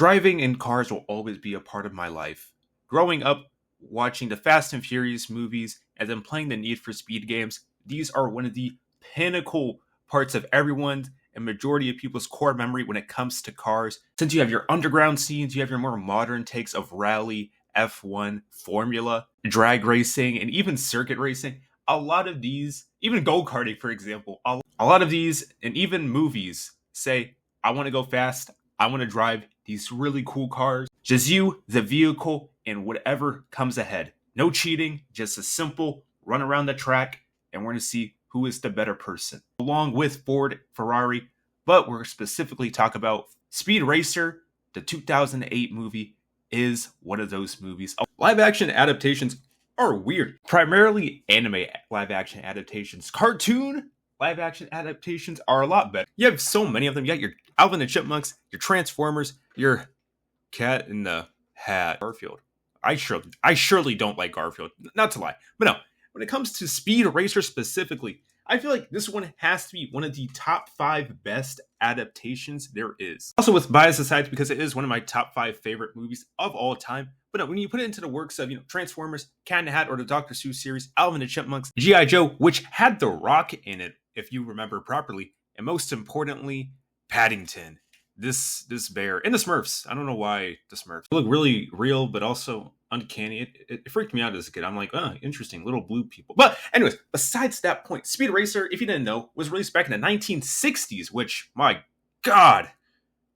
Driving in cars will always be a part of my life. Growing up, watching the Fast and Furious movies, and then playing the Need for Speed games, these are one of the pinnacle parts of everyone's and majority of people's core memory when it comes to cars. Since you have your underground scenes, you have your more modern takes of rally, F1, formula, drag racing, and even circuit racing. A lot of these, even go-karting, for example, a lot of these, and even movies say, I want to go fast, I want to drive these really cool cars. Just you, the vehicle, and whatever comes ahead. No cheating, just a simple run around the track, and we're going to see who is the better person. Along with Ford, Ferrari, but we're specifically talking about Speed Racer, the 2008 movie, is one of those movies. Live action adaptations are weird. Primarily anime live action adaptations. Cartoon live action adaptations are a lot better. You have so many of them. You got your Alvin and Chipmunks, your Transformers, your Cat in the Hat, Garfield. I surely don't like Garfield, not to lie. But no, when it comes to Speed Racer specifically, I feel like this one has to be one of the top 5 best adaptations there is. Also with bias aside, because it is one of my top 5 favorite movies of all time. But no, when you put it into the works of, Transformers, Cat in the Hat, or the Dr. Seuss series, Alvin and Chipmunks, G.I. Joe, which had The Rock in it, if you remember properly, and most importantly, Paddington. This bear, and the Smurfs. I don't know why the Smurfs look really real, but also uncanny. It freaked me out as a kid. I'm like, oh, interesting, little blue people. But anyways, besides that point, Speed Racer, if you didn't know, was released back in the 1960s, which, my God,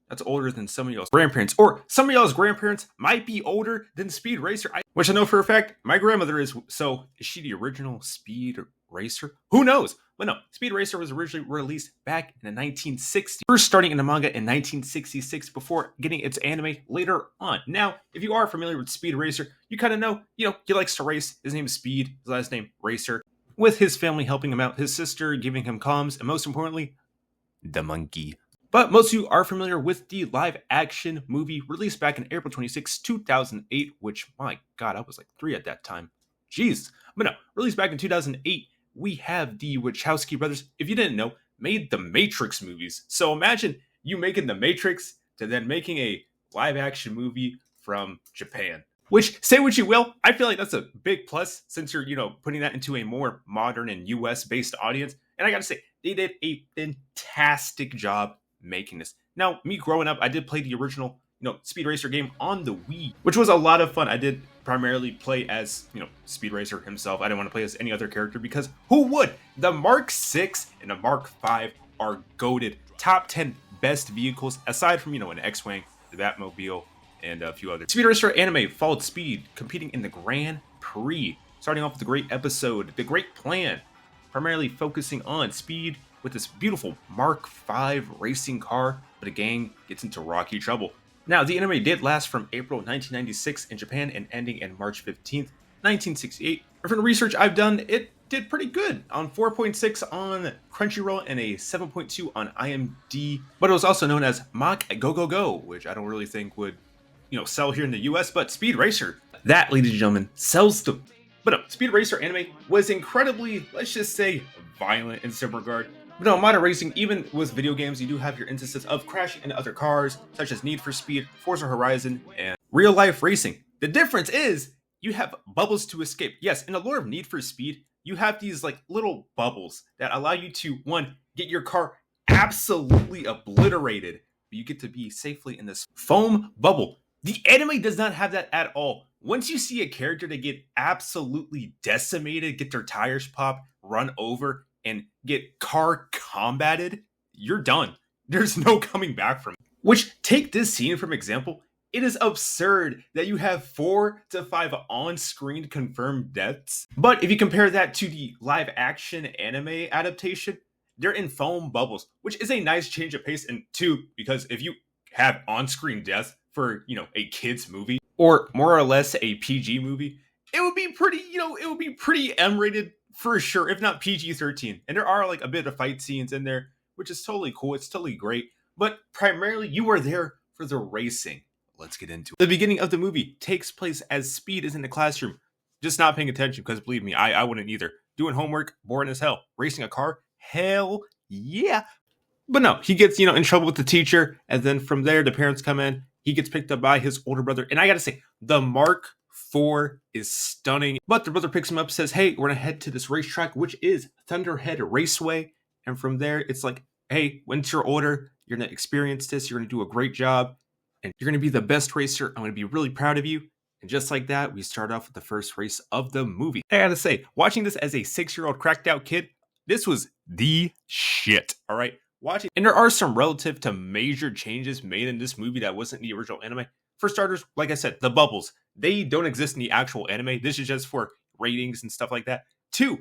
that's older than some of y'all's grandparents. Or some of y'all's grandparents might be older than Speed Racer, which I know for a fact my grandmother is. So is she the original Speed Racer? Who knows? But no, Speed Racer was originally released back in the 1960s. First starting in the manga in 1966 before getting its anime later on. Now, if you are familiar with Speed Racer, you kind of know, he likes to race. His name is Speed, his last name Racer. With his family helping him out, his sister giving him comms, and most importantly, the monkey. But most of you are familiar with the live action movie released back in April 26, 2008, which, my God, I was like 3 at that time. Jeez. But no, released back in 2008, we have the Wachowski brothers, if you didn't know, made the Matrix movies. So imagine you making the Matrix to then making a live action movie from Japan. Which, say what you will, I feel like that's a big plus since you're, putting that into a more modern and US-based audience. And I gotta say, they did a fantastic job making this. Now, me growing up, I did play the original, Speed Racer game on the Wii, which was a lot of fun. I did primarily play as, Speed Racer himself. I didn't want to play as any other character because who would? The Mark 6 and the Mark 5 are goated. Top 10 best vehicles, aside from, an X-Wing, the Batmobile, and a few others. Speed Racer anime followed Speed competing in the Grand Prix, starting off with the great episode, The Great Plan, primarily focusing on Speed with this beautiful Mark 5 racing car, but the gang gets into rocky trouble. Now, the anime did last from April 1996 in Japan and ending in March 15th, 1968. From the research I've done, it did pretty good on 4.6 on Crunchyroll and a 7.2 on IMDb. But it was also known as Mach Go Go Go, which I don't really think would, sell here in the US, but Speed Racer, that, ladies and gentlemen, sells them. But no, Speed Racer anime was incredibly, let's just say, violent in some regard. But no, modern racing, even with video games, you do have your instances of crashing into other cars, such as Need for Speed, Forza Horizon, and real-life racing. The difference is, you have bubbles to escape. Yes, in the lore of Need for Speed, you have these little bubbles that allow you to, one, get your car absolutely obliterated, but you get to be safely in this foam bubble. The anime does not have that at all. Once you see a character that get absolutely decimated, get their tires pop, run over, and get car combated, you're done. There's no coming back from it. Which, take this scene from example, it is absurd that you have 4 to 5 on-screen confirmed deaths. But if you compare that to the live-action anime adaptation, they're in foam bubbles, which is a nice change of pace. And 2, because if you have on-screen deaths for, a kid's movie, or more or less a PG movie, it would be pretty, it would be pretty M-rated for sure, if not PG-13. And there are a bit of fight scenes in there, which is totally cool. It's totally great. But primarily, you are there for the racing. Let's get into it. The beginning of the movie takes place as Speed is in the classroom, just not paying attention, because believe me, I wouldn't either. Doing homework, boring as hell. Racing a car, hell yeah. But no, he gets, in trouble with the teacher. And then from there, the parents come in. he gets picked up by his older brother. And I gotta say, the Mark IV is stunning. But the brother picks him up, says, hey, we're gonna head to this racetrack, which is Thunderhead Raceway. And from there, it's like, hey, once you're older, you're gonna experience this, you're gonna do a great job, and you're gonna be the best racer. I'm gonna be really proud of you. And just like that, we start off with the first race of the movie. I gotta say, watching this as a 6-year-old cracked out kid, this was the shit. All right. Watching, and there are some relative to major changes made in this movie that wasn't in the original anime. For starters, like I said, the bubbles, they don't exist in the actual anime. This is just for ratings and stuff like that. 2,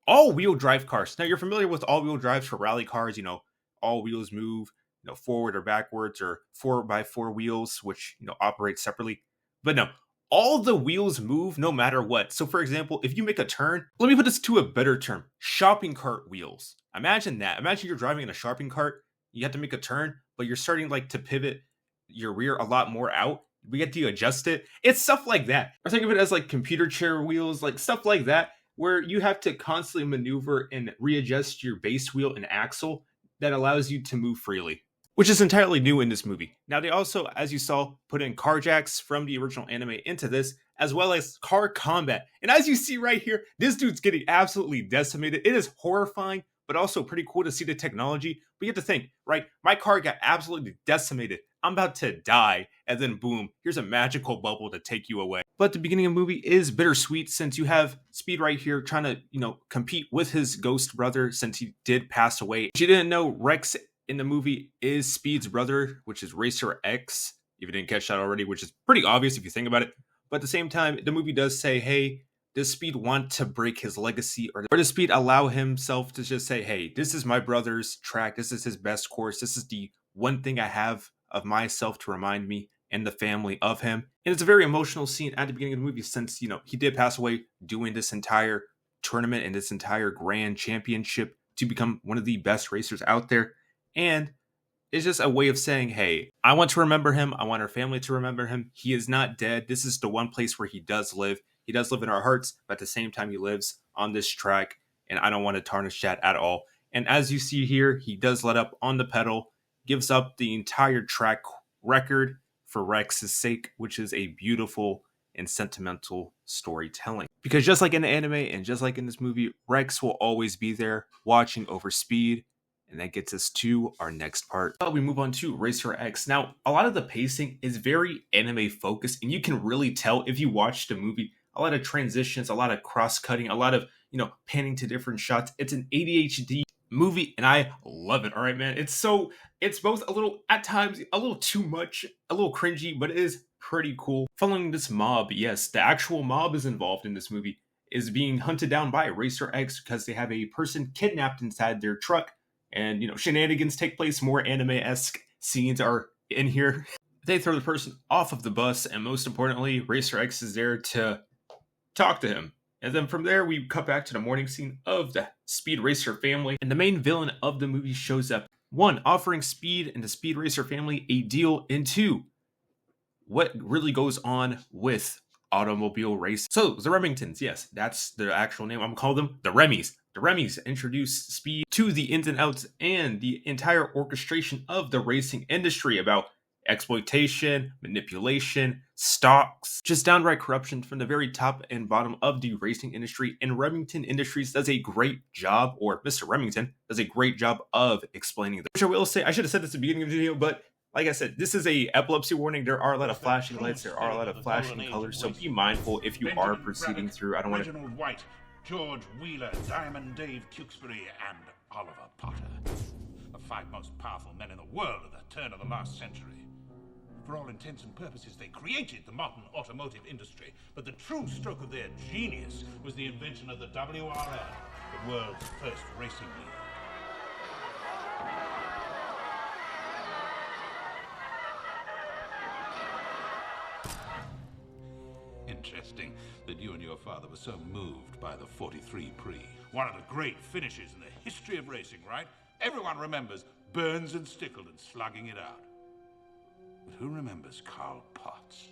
all-wheel drive cars. Now, you're familiar with all-wheel drives for rally cars. You know, all wheels move, you know, forward or backwards, or 4x4 wheels, which, you know, operate separately. But no, all the wheels move no matter what. So, for example, if you make a turn, let me put this to a better term: shopping cart wheels. Imagine that. Imagine you're driving in a shopping cart. You have to make a turn, but you're starting like to pivot your rear a lot more out. We get to adjust it. It's stuff like that. Or think of it as like computer chair wheels, like stuff like that, where you have to constantly maneuver and readjust your base wheel and axle that allows you to move freely, which is entirely new in this movie. Now, they also, as you saw, put in car jacks from the original anime into this, as well as car combat. And as you see right here, this dude's getting absolutely decimated. It is horrifying, but also pretty cool to see the technology. But you have to think, right? My car got absolutely decimated. I'm about to die, and then boom, here's a magical bubble to take you away. But the beginning of the movie is bittersweet, since you have Speed right here trying to, you know, compete with his ghost brother, since he did pass away. If you didn't know, Rex in the movie is Speed's brother, which is Racer X, if you didn't catch that already, which is pretty obvious if you think about it. But at the same time, the movie does say, hey, does Speed want to break his legacy, or does Speed allow himself to just say, hey, this is my brother's track, this is his best course, this is the one thing I have of myself to remind me and the family of him. And it's a very emotional scene at the beginning of the movie, since, you know, he did pass away doing this entire tournament and this entire grand championship to become one of the best racers out there. And it's just a way of saying, hey, I want to remember him. I want our family to remember him. He is not dead. This is the one place where he does live. He does live in our hearts, but at the same time, he lives on this track, and I don't want to tarnish that at all. And as you see here, he does let up on the pedal, gives up the entire track record for Rex's sake, which is a beautiful and sentimental storytelling. Because just like in the anime and just like in this movie, Rex will always be there watching over Speed. And that gets us to our next part. We move on to Racer X. Now, a lot of the pacing is very anime focused, and you can really tell if you watch the movie. A lot of transitions, a lot of cross-cutting, a lot of, you know, panning to different shots. It's an ADHD movie, and I love it. All right, man. It's both a little, at times, a little too much, a little cringy, but it is pretty cool. Following this mob, yes, the actual mob is involved in this movie, is being hunted down by Racer X because they have a person kidnapped inside their truck. And, you know, shenanigans take place. More anime-esque scenes are in here. They throw the person off of the bus, and most importantly, Racer X is there to talk to him. And then from there, we cut back to the morning scene of the Speed Racer family. And the main villain of the movie shows up. 1, offering Speed and the Speed Racer family a deal. And 2, what really goes on with automobile race. So, the Remingtons, yes, that's the actual name. I'm calling them the Remys. The Remys introduce Speed to the ins and outs and the entire orchestration of the racing industry about exploitation, manipulation, stocks, just downright corruption from the very top and bottom of the racing industry. And Remington Industries does a great job, or Mr. Remington does a great job of explaining that. Which I will say, I should have said this at the beginning of the video, but like I said, this is a epilepsy warning. There are a lot of flashing lights, there are a lot of flashing colors, so be mindful if you are proceeding through. I don't want to... Reginald White, George Wheeler, Diamond Dave Tewksbury, and Oliver Potter. The 5 most powerful men in the world at the turn of the last century. For all intents and purposes, they created the modern automotive industry, but the true stroke of their genius was the invention of the WRL, the world's first racing league. Interesting that you and your father were so moved by the 43 Prix. One of the great finishes in the history of racing, right? Everyone remembers Burns and Stickleton slugging it out. But who remembers Carl Potts?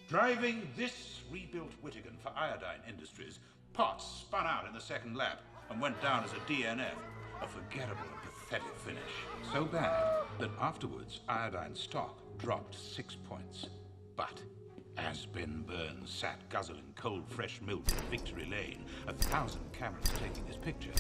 Driving this rebuilt Whittagon for Iodine Industries, Potts spun out in the second lap and went down as a DNF, a forgettable and pathetic finish. So bad that afterwards Iodine stock dropped 6 points. But as Ben Burns sat guzzling cold fresh milk in Victory Lane, 1,000 cameras taking his picture,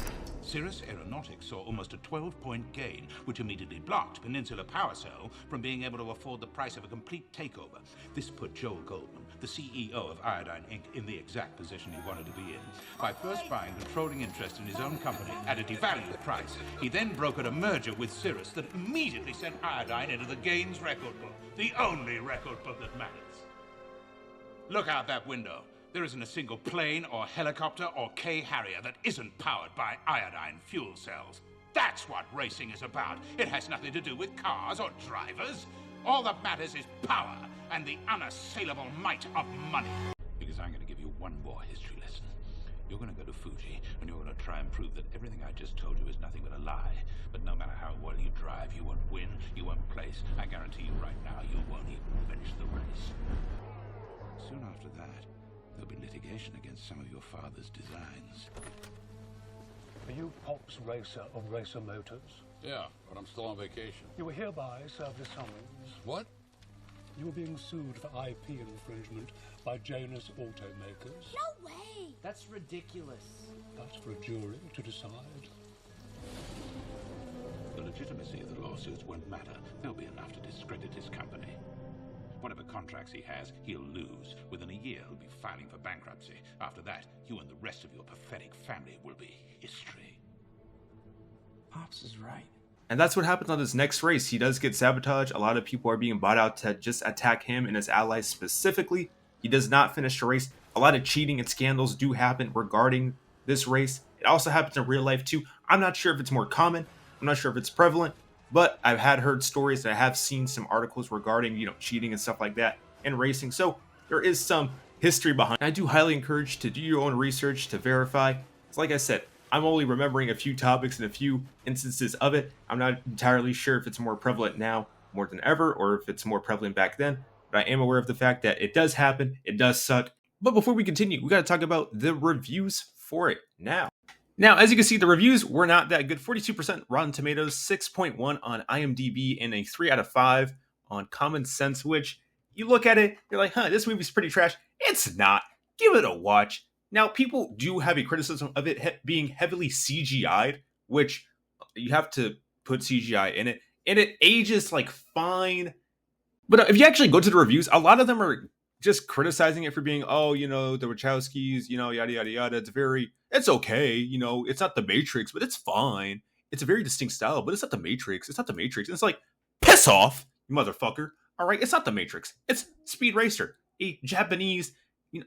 Cirrus Aeronautics saw almost a 12-point gain, which immediately blocked Peninsula Power Cell from being able to afford the price of a complete takeover. This put Joel Goldman, the CEO of Iodine Inc., in the exact position he wanted to be in. By first buying controlling interest in his own company at a devalued price, he then brokered a merger with Cirrus that immediately sent Iodine into the Gaines record book, the only record book that matters. Look out that window. There isn't a single plane or helicopter or K-Harrier that isn't powered by iodine fuel cells. That's what racing is about. It has nothing to do with cars or drivers. All that matters is power and the unassailable might of money. Because I'm going to give you one more history lesson. You're going to go to Fuji and you're going to try and prove that everything I just told you is nothing but a lie. But no matter how well you drive, you won't win, you won't place. I guarantee you right now, you won't even finish the race. Soon after that, there'll be litigation against some of your father's designs. Are you Pops Racer of Racer Motors? Yeah, but I'm still on vacation. You were hereby served a summons. What? You were being sued for IP infringement by Janus Automakers. No way! That's ridiculous. That's for a jury to decide. The legitimacy of the lawsuits won't matter. They'll be enough to discredit his company. Whatever contracts he has, he'll lose. Within a year, he'll be filing for bankruptcy. After that, you and the rest of your pathetic family will be history. Pops is right. And that's what happens on this next race. He does get sabotaged. A lot of people are being bought out to just attack him and his allies specifically. He does not finish the race. A lot of cheating and scandals do happen regarding this race. It also happens in real life too. I'm not sure if it's more common. I'm not sure if it's prevalent. But I've heard stories and I have seen some articles regarding, cheating and stuff like that in racing. So there is some history behind it. I do highly encourage to do your own research to verify. It's like I said, I'm only remembering a few topics and a few instances of it. I'm not entirely sure if it's more prevalent now more than ever or if it's more prevalent back then. But I am aware of the fact that it does happen. It does suck. But before we continue, we got to talk about the reviews for it now. Now, as you can see, the reviews were not that good. 42% Rotten Tomatoes, 6.1 on IMDb, and a 3 out of 5 on Common Sense, which you look at it, you're like, this movie's pretty trash. It's not. Give it a watch. Now, people do have a criticism of it being heavily CGI'd, which you have to put CGI in it, and it ages like fine. But if you actually go to the reviews, a lot of them are just criticizing it for being, the Wachowskis, yada, yada, yada. It's okay. It's not The Matrix, but it's fine. It's a very distinct style, but it's not The Matrix. It's not The Matrix. And it's like, piss off, you motherfucker. All right, it's not The Matrix. It's Speed Racer, a Japanese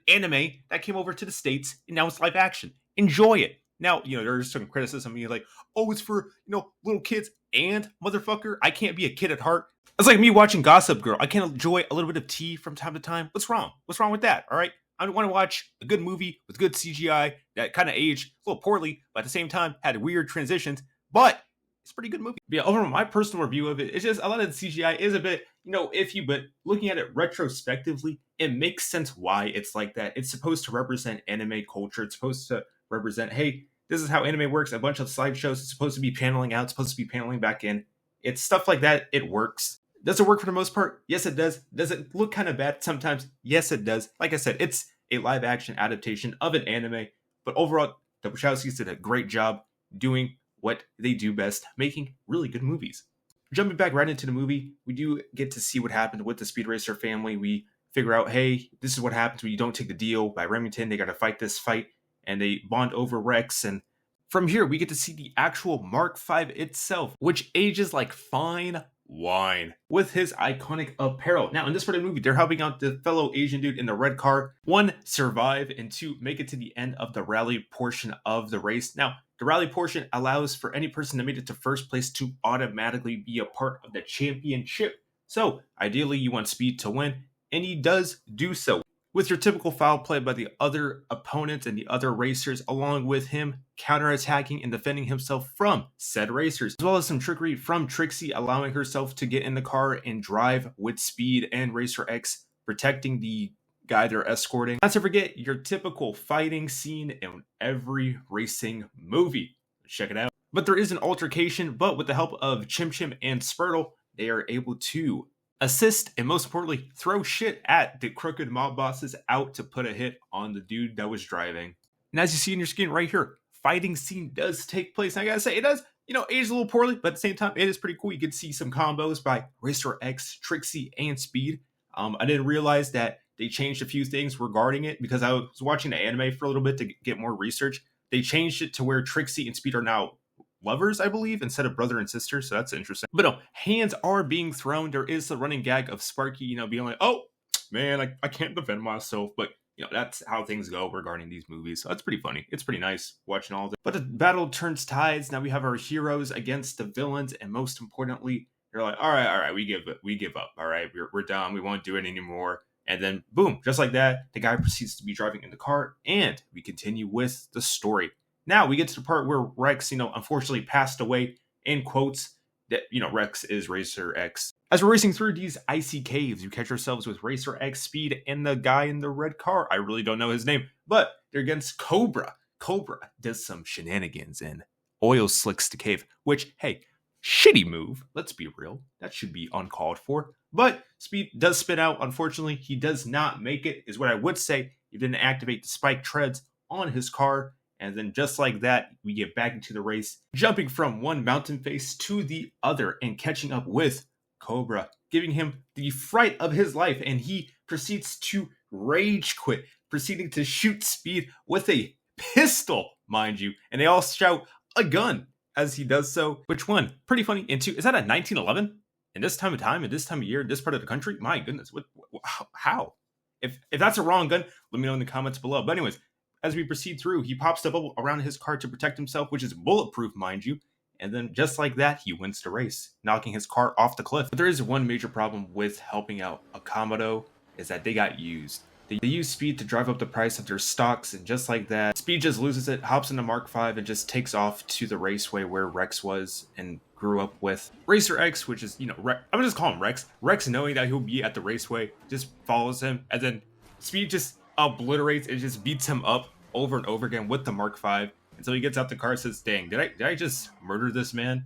anime that came over to the States, and now it's live action. Enjoy it. Now, there's some criticism being like, it's for, little kids. And, motherfucker, I can't be a kid at heart. It's like me watching Gossip Girl. I can't enjoy a little bit of tea from time to time. What's wrong? What's wrong with that? All right. I want to watch a good movie with good CGI that kind of aged a little poorly, but at the same time had weird transitions. But it's a pretty good movie. But yeah, overall, my personal review of it, it's just a lot of the CGI is a bit, iffy, but looking at it retrospectively, it makes sense why it's like that. It's supposed to represent anime culture. It's supposed to represent, hey, this is how anime works. A bunch of slideshows. It's supposed to be paneling out. It's supposed to be paneling back in. It's stuff like that. It works. Does it work for the most part? Yes, it does. Does it look kind of bad sometimes? Yes, it does. Like I said, it's a live action adaptation of an anime. But overall, the Wachowskis did a great job doing what they do best, making really good movies. Jumping back right into the movie, we do get to see what happened with the Speed Racer family. We figure out, hey, this is what happens when you don't take the deal by Remington. They got to fight this fight, and they bond over Rex. And from here, we get to see the actual Mark V itself, which ages like fine wine with his iconic apparel. Now, in this part of the movie, they're helping out the fellow Asian dude in the red car. 1, survive, and 2, make it to the end of the rally portion of the race. Now, the rally portion allows for any person that made it to first place to automatically be a part of the championship. So, ideally, you want Speed to win, and he does do so, with your typical foul play by the other opponents and the other racers, along with him counterattacking and defending himself from said racers, as well as some trickery from Trixie, allowing herself to get in the car and drive with Speed and Racer X, protecting the guy they're escorting. Not to forget your typical fighting scene in every racing movie. Check it out. But there is an altercation, but with the help of Chim Chim and Spurtle, they are able to assist and most importantly, throw shit at the crooked mob bosses out to put a hit on the dude that was driving. And as you see in your screen right here, fighting scene does take place. And I gotta say, it does, age a little poorly, but at the same time, it is pretty cool. You can see some combos by Racer X, Trixie, and Speed. I didn't realize that they changed a few things regarding it because I was watching the anime for a little bit to get more research. They changed it to where Trixie and Speed are now lovers, I believe, instead of brother and sister. So that's interesting. But no, hands are being thrown. There is the running gag of Sparky, being like, oh, man, I can't defend myself. But, that's how things go regarding these movies. So that's pretty funny. It's pretty nice watching all of this. But the battle turns tides. Now we have our heroes against the villains. And most importantly, they're like, all right, we give up. All right, we're done. We won't do it anymore. And then, boom, just like that, the guy proceeds to be driving in the car. And we continue with the story. Now we get to the part where Rex, unfortunately passed away, in quotes, that, Rex is Racer X. As we're racing through these icy caves, you catch yourselves with Racer X, Speed, and the guy in the red car. I really don't know his name, but they're against Cobra. Cobra does some shenanigans and oil slicks the cave, which, hey, shitty move. Let's be real. That should be uncalled for. But Speed does spin out. Unfortunately, he does not make it, is what I would say. He didn't activate the spike treads on his car. And then just like that, we get back into the race, jumping from one mountain face to the other and catching up with Cobra, giving him the fright of his life. And he proceeds to rage quit, proceeding to shoot Speed with a pistol, mind you. And they all shout a gun as he does so. Which one? Pretty funny. And two, is that a 1911? In this time of time, in this time of year, in this part of the country? My goodness, how? If that's a wrong gun, let me know in the comments below. But anyways, as we proceed through, he pops the bubble around his car to protect himself, which is bulletproof, mind you. And then just like that, he wins the race, knocking his car off the cliff. But there is one major problem with helping out Akamoto, is that they got used. They use Speed to drive up the price of their stocks, and just like that, Speed just loses it, hops into Mark V, and just takes off to the raceway where Rex was and grew up with. Racer X, which is, I'm gonna just call him Rex. Rex, knowing that he'll be at the raceway, just follows him, and then Speed just obliterates and just beats him up over and over again with the Mark V until he gets out the car and says, dang, did I just murder this man?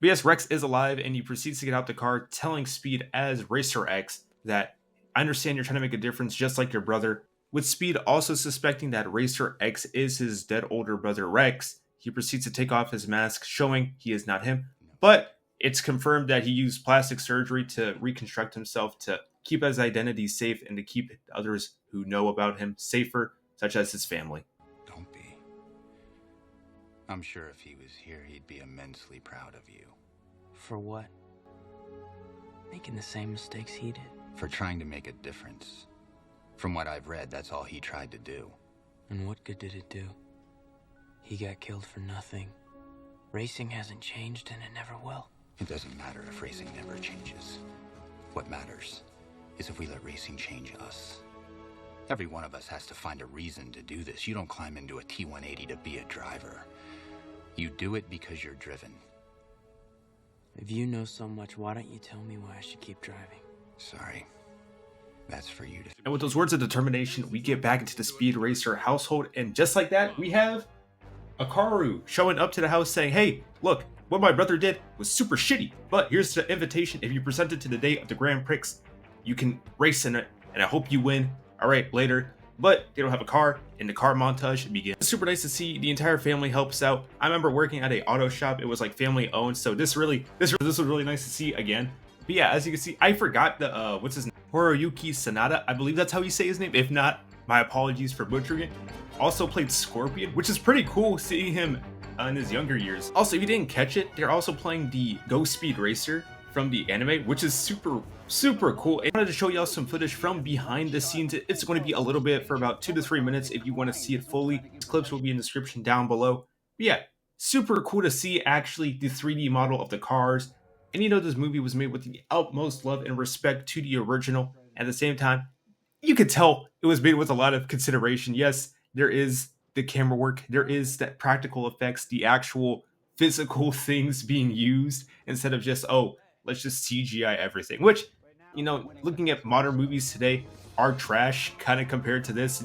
But yes, Rex is alive, and he proceeds to get out the car, telling Speed as Racer X that, I understand you're trying to make a difference just like your brother. With Speed also suspecting that Racer X is his dead older brother Rex, he proceeds to take off his mask, showing he is not him. But it's confirmed that he used plastic surgery to reconstruct himself to keep his identity safe and to keep others who know about him safer, such as his family. Don't be. I'm sure if he was here, he'd be immensely proud of you. For what? Making the same mistakes he did? For trying to make a difference. From what I've read, that's all he tried to do. And what good did it do? He got killed for nothing. Racing hasn't changed, and it never will. It doesn't matter if racing never changes. What matters is if we let racing change us. Every one of us has to find a reason to do this. You don't climb into a T-180 to be a driver. You do it because you're driven. If you know so much, why don't you tell me why I should keep driving? Sorry. That's for you to... And with those words of determination, we get back into the Speed Racer household, and just like that, we have Akaru showing up to the house saying, hey, look, what my brother did was super shitty, but here's the invitation. If you present it to the day of the Grand Prix, you can race in it, and I hope you win. All right, later. But they don't have a car, and the car montage begins. It's super nice to see the entire family helps out. I remember working at a auto shop. It was like family owned, so this was really nice to see again. But yeah, as you can see, I forgot the what's his name? Hiroyuki Sanada. I believe that's how you say his name. If not, my apologies for butchering it. Also played Scorpion, which is pretty cool seeing him in his younger years. Also, if you didn't catch it, they're also playing the Go Speed Racer from the anime, which is super cool. I wanted to show y'all some footage from behind the scenes. It's going to be a little bit for about 2 to 3 minutes if you want to see it fully. These clips will be in the description down below. But yeah, super cool to see actually the 3D model of the cars. And this movie was made with the utmost love and respect to the original. At the same time, you could tell it was made with a lot of consideration. Yes, there is the camera work, there is that practical effects, the actual physical things being used instead of just, oh, let's just CGI everything. Which, looking at modern movies today are trash kind of compared to this.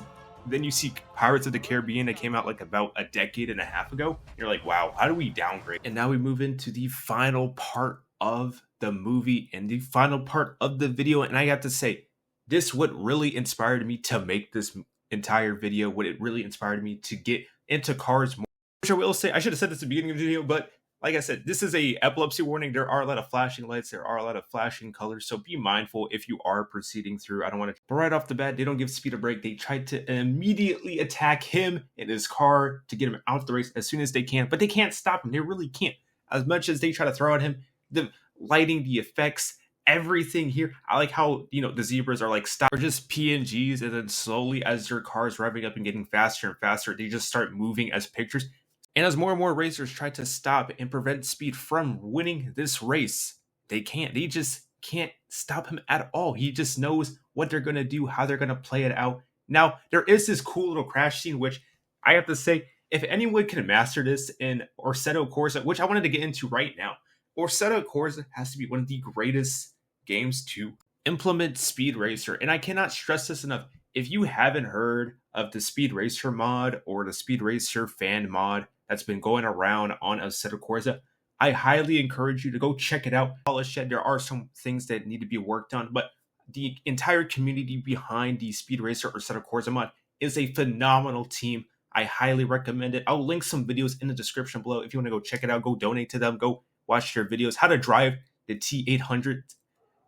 then you see Pirates of the Caribbean that came out like about a decade and a half ago. You're like, wow, how do we downgrade? And now we move into the final part of the movie and the final part of the video. And I have to say, this what really inspired me to make this entire video, what it really inspired me to get into cars more. Which I will say, I should have said this at the beginning of the video, but like I said, this is a epilepsy warning. There are a lot of flashing lights. There are a lot of flashing colors. So be mindful if you are proceeding through. I don't want to. But right off the bat, they don't give Speed a break. They tried to immediately attack him in his car to get him out of the race as soon as they can. But they can't stop him. They really can't. As much as they try to throw at him, the lighting, the effects, everything here. I like how, the zebras are like stop or just PNGs. And then slowly as your car is revving up and getting faster and faster, they just start moving as pictures. And as more and more racers try to stop and prevent Speed from winning this race, they can't. They just can't stop him at all. He just knows what they're going to do, how they're going to play it out. Now, there is this cool little crash scene, which I have to say, if anyone can master this in Assetto Corsa, which I wanted to get into right now, Assetto Corsa has to be one of the greatest games to implement Speed Racer. And I cannot stress this enough. If you haven't heard of the Speed Racer mod or the Speed Racer fan mod that's been going around on Assetto Corsa, I highly encourage you to go check it out. There are some things that need to be worked on, but the entire community behind the Speed Racer or Assetto Corsa mod is a phenomenal team. I highly recommend it. I'll link some videos in the description below if you want to go check it out. Go donate to them. Go watch their videos. How to drive the T800.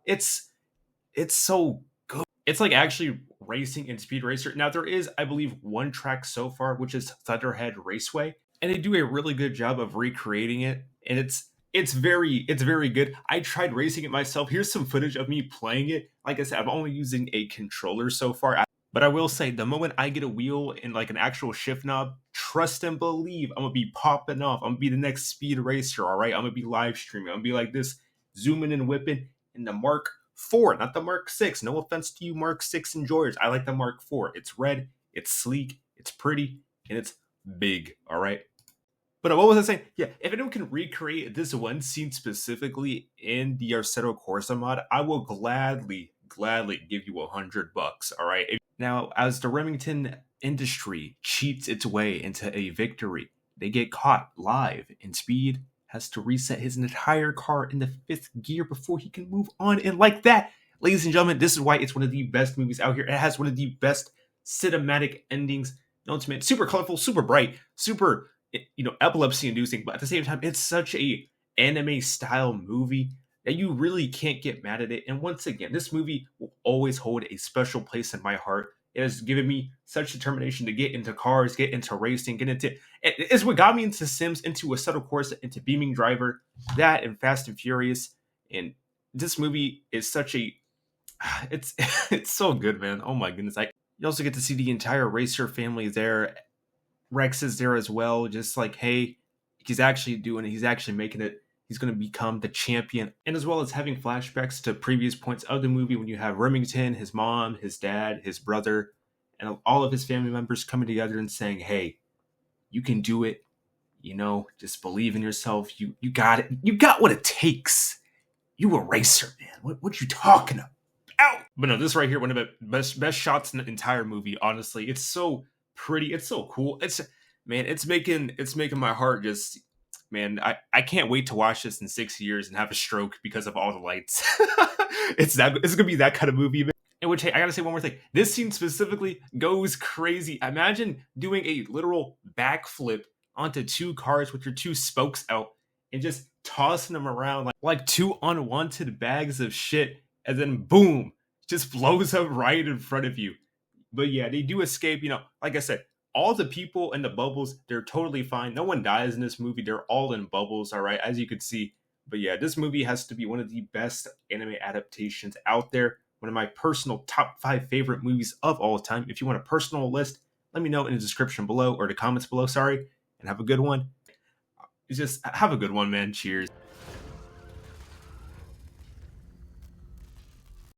It's so good. It's like actually racing in Speed Racer. Now there is, I believe, one track so far, which is Thunderhead Raceway, and they do a really good job of recreating it. And it's very good. I tried racing it myself. Here's some footage of me playing it. Like I said, I'm only using a controller so far. But I will say, the moment I get a wheel and like an actual shift knob, trust and believe I'm going to be popping off. I'm going to be the next Speed Racer, all right? I'm going to be live streaming. I'm going to be like this, zooming and whipping in the Mark IV, not the Mark VI. No offense to you Mark VI enjoyers. I like the Mark IV. It's red, it's sleek, it's pretty, and it's big, all right? But what was I saying? Yeah, if anyone can recreate this one scene specifically in the Assetto Corsa mod, I will gladly give you $100, all right? Now, as the Remington industry cheats its way into a victory, they get caught live, and Speed has to reset his entire car in the 5th gear before he can move on. And like that, ladies and gentlemen, this is why it's one of the best movies out here. It has one of the best cinematic endings known to man. Super colorful, super bright, super, epilepsy inducing, but at the same time, it's such a anime style movie that you really can't get mad at it. And once again, this movie will always hold a special place in my heart. It has given me such determination to get into cars, get into racing, it's what got me into Sims, into Assetto Corsa, into Beaming Driver, that and Fast and Furious. And this movie is such a, it's so good, man. Oh my goodness. You also get to see the entire Racer family there. Rex is there as well. Just like, hey, he's actually doing it. He's actually making it. He's going to become the champion. And as well as having flashbacks to previous points of the movie when you have Remington, his mom, his dad, his brother, and all of his family members coming together and saying, hey, you can do it. Just believe in yourself. You got it. You got what it takes. You a racer, man. What you talking about? Ow! But no, this right here, one of the best shots in the entire movie, honestly. It's so pretty. It's so cool. It's making my heart just... Man, I can't wait to watch this in 6 years and have a stroke because of all the lights. It's gonna be that kind of movie, man. In which, hey, I gotta say one more thing. This scene specifically goes crazy. Imagine doing a literal backflip onto 2 cars with your 2 spokes out and just tossing them around like 2 unwanted bags of shit, and then boom, just blows up right in front of you. But yeah, they do escape. Like I said, all the people in the bubbles, they're totally fine. No one dies in this movie. They're all in bubbles, all right, as you could see. But yeah, this movie has to be one of the best anime adaptations out there. One of my personal top 5 favorite movies of all time. If you want a personal list, let me know in the description below, or the comments below, sorry. And have a good one. Just have a good one, man. Cheers.